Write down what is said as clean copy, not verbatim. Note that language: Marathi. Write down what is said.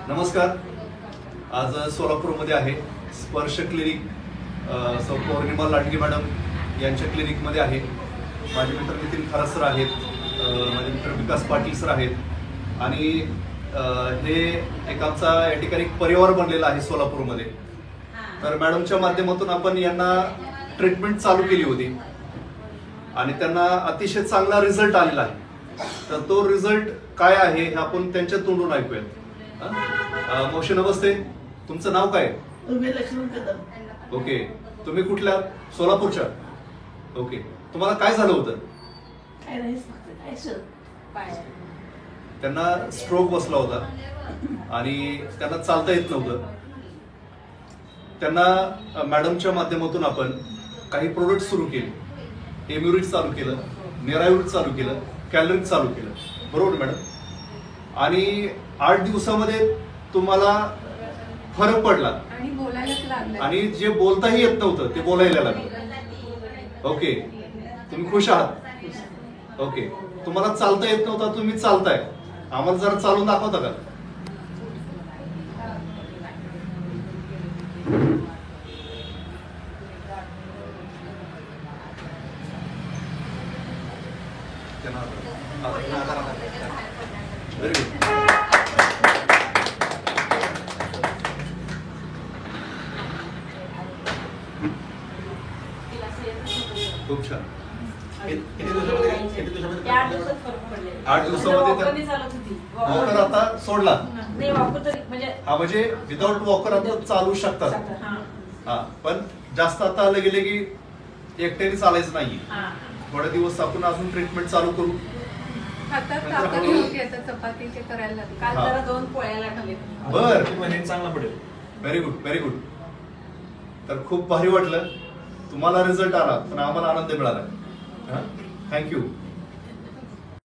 नमस्कार. आज सोलापूरमध्ये आहे स्पर्श क्लिनिक. सौ पौर्णिमा लांडगे मॅडम यांच्या क्लिनिकमध्ये आहे. माझे मित्र नितीन खरात सर आहेत, माझे मित्र विकास पाटील सर आहेत आणि हे एक आमचा या ठिकाणी परिवार बनलेला आहे सोलापूरमध्ये. तर मॅडमच्या माध्यमातून आपण यांना ट्रीटमेंट चालू केली होती आणि त्यांना अतिशय चांगला रिझल्ट आलेला आहे. तर तो रिझल्ट काय आहे हे आपण त्यांच्या तोंडून ऐकूयात. मावशी नमस्ते, तुमचं नाव काय? लक्ष्मण कदम. ओके, तुम्ही कुठल्या? सोलापूरच्या. ओके, तुम्हाला काय झालं होतं? त्यांना स्ट्रोक बसला होता आणि त्यांना चालता येत नव्हतं. त्यांना मॅडमच्या माध्यमातून आपण काही प्रोडक्ट सुरू केले. एम्युरिट चालू केलं, नेरायुरिट चालू केलं, कॅलरिक चालू केलं, बरोबर मॅडम? आणि 8 दिवसामध्ये तुम्हाला फरक पडला आणि बोलायलाच लागलं आणि जे बोलताही येत नव्हतं ते बोलायला लागलं. ओके, तुम्ही खुश आहात? ओके, तुम्हाला चालता येत नव्हता, तुम्ही चालताय. आम्हाला जरा चालून दाखवता का? Very good. खूप छान. 8 दिवसामध्ये वॉकर आता सोडला. हा, म्हणजे विदाउट वॉकर आता चालू शकतात. हा, पण जास्त आता आलं गेले की एकट्याने चालायचं नाही. थोडे दिवस आपण अजून ट्रीटमेंट चालू करू. आता ताकद होती, आता चपाती ते करायला लागली. काल जरा 2 पोळ्याला खाल्ले. बर, चांगला पडेल. Very good, very good. तर खूप भारी वाटलं. तुम्हाला रिझल्ट आला पण आम्हाला आनंद मिळाला. थँक्यू.